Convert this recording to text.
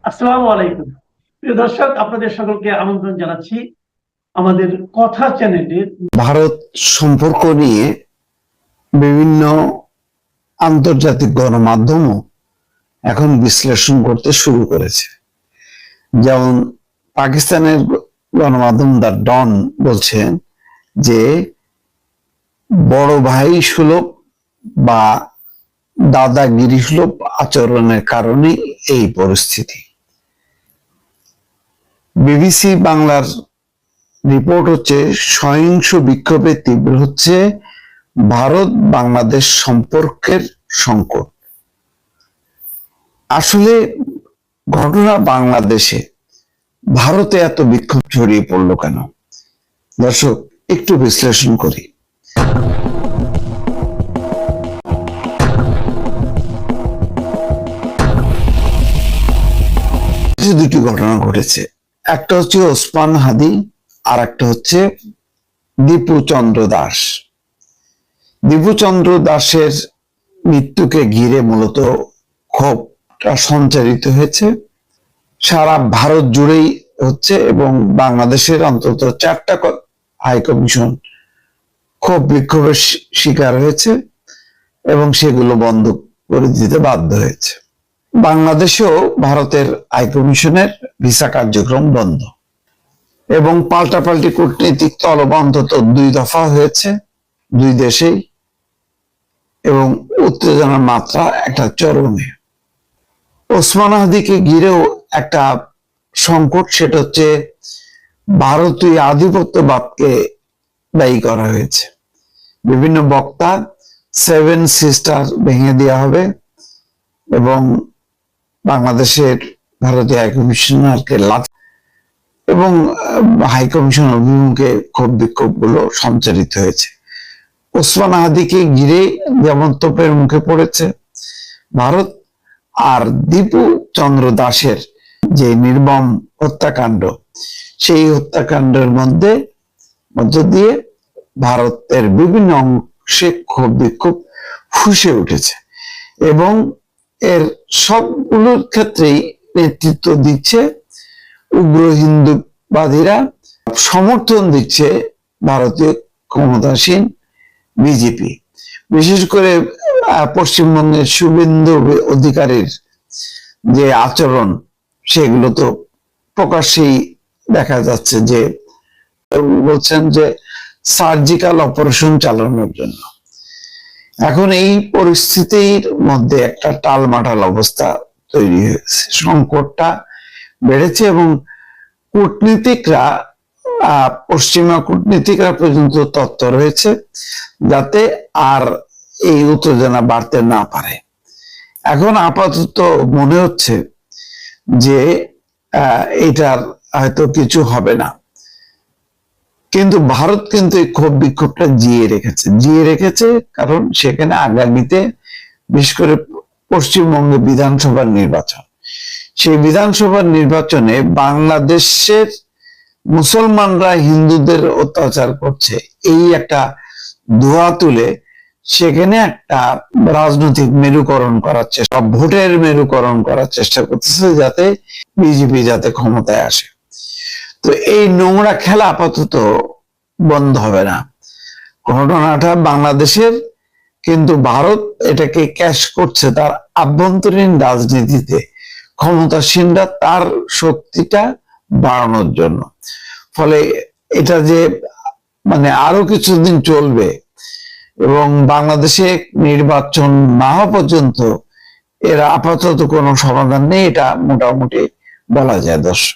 আসসালামু আলাইকুম। প্রিয় দর্শক, আপনাদের সকলকে আমন্ত্রণ জানাচ্ছি আমাদের কথা চ্যানেলের ভারত সম্পর্ক নিয়ে বিভিন্ন আন্তর্জাতিক গণমাধ্যমও এখন বিশ্লেষণ করতে শুরু করেছে। যেমন পাকিস্তানের গণমাধ্যম দ্য ডন বলছেন যে বড় ভাই সুলভ বা দাদাগিরি সুলভ আচরণের কারণে এই পরিস্থিতি। বিবিসি বাংলার রিপোর্ট হচ্ছে, সহিংস বিক্ষোভে তীব্র হচ্ছে ভারত বাংলাদেশ সম্পর্কের সংকট। আসলে ঘটনা বাংলাদেশে, ভারতে এত বিক্ষোভ ছড়িয়ে পড়লো কেন? দর্শক, একটু বিশ্লেষণ করি। দুটি ঘটনা ঘটেছে, একটা হচ্ছে ওসমান হাদি, আর একটা হচ্ছে দীপু চন্দ্র দাস। দীপু চন্দ্র দাসের মৃত্যুকে ঘিরে মূলত ক্ষোভটা সঞ্চারিত হয়েছে, সারা ভারত জুড়েই হচ্ছে, এবং বাংলাদেশের অন্তত 4টা হাইকমিশন ক্ষোভ বিক্ষোভের শিকার হয়েছে এবং সেগুলো বন্ধ করে দিতে বাধ্য হয়েছে। বাংলাদেশেও ভারতের হাইকমিশনের ভিসা কার্যক্রম বন্ধ এবং পাল্টাপাল্টি কূটনৈতিক তলব অন্তত 2 দফা হয়েছে দুই দেশেই, এবং উত্তেজনার মাত্রা একটা চরমে। ওসমান হাদিকে ঘিরেও একটা সংকট, সেটা হচ্ছে ভারতীয় আধিপত্যবাদকে দায়ী করা হয়েছে। বিভিন্ন বক্তা 7 সিস্টার ভেঙে দেওয়া হবে এবং বাংলাদেশের ভারতীয় হাইকমিশনারকে এবং হাইকমিশন অভিমুখে ক্ষোভ বিক্ষোভ গুলো সঞ্চারিত হয়েছে। ওসমান হাদিকে ঘিরে যেমন তোপের মুখে পড়েছে ভারত, আর দীপু চন্দ্র দাসের যে নির্মম হত্যাকাণ্ড, সেই হত্যাকাণ্ডের মধ্য দিয়ে ভারতের বিভিন্ন অংশে ক্ষোভ বিক্ষোভ ফুসে উঠেছে এবং এর সবগুলোর ক্ষেত্রেই নেতৃত্ব দিচ্ছে উগ্র হিন্দুবাদীরা, সমর্থন দিচ্ছে ভারতীয় ক্ষমতাসীন বিজেপি। বিশেষ করে পশ্চিমবঙ্গের শুভেন্দু অধিকারীর যে আচরণ, সেগুলো তো প্রকাশ্যেই দেখা যাচ্ছে যে বলছেন যে সার্জিক্যাল অপারেশন চালানোর জন্য। এখন এই পরিস্থিতির মধ্যে একটা টালমাটাল অবস্থা তৈরি হয়েছে, সংকটটা বেড়েছে এবং কূটনীতিকরা, পশ্চিমা কূটনীতিকরা পর্যন্ত তৎপর হয়েছে যাতে আর এই উত্তেজনা বাড়তে না পারে। এখন আপাতত মনে হচ্ছে যে এটার হয়তো কিছু হবে না, কিন্তু ভারত কিন্তু এই ক্ষোভ বিক্ষোভটা জিয়ে রেখেছে, কারণ সেখানে আগামীতে বিশেষ করে পশ্চিমবঙ্গে বিধানসভার নির্বাচন। সেই বিধানসভার নির্বাচনে বাংলাদেশের মুসলমানরা হিন্দুদের অত্যাচার করছে, এই একটা ধোঁয়া তুলে সেখানে একটা রাজনৈতিক মেরুকরণ করার চেষ্টা, ভোটের মেরুকরণ করার চেষ্টা করতেছে যাতে বিজেপি ক্ষমতায় আসে। তো এই নোংরা খেলা আপাতত বন্ধ হবে না। ঘটনাটা বাংলাদেশের, কিন্তু ভারত এটাকে ক্যাশ করছে তার আভ্যন্তরীণ রাজনীতিতে, ক্ষমতাসীনরা তার শক্তিটা বাড়ানোর জন্য। ফলে এটা যে আরো কিছুদিন চলবে এবং বাংলাদেশে নির্বাচন না হওয়া পর্যন্ত এর আপাতত কোনো সমাধান নেই, এটা মোটামুটি বলা যায়। দর্শক।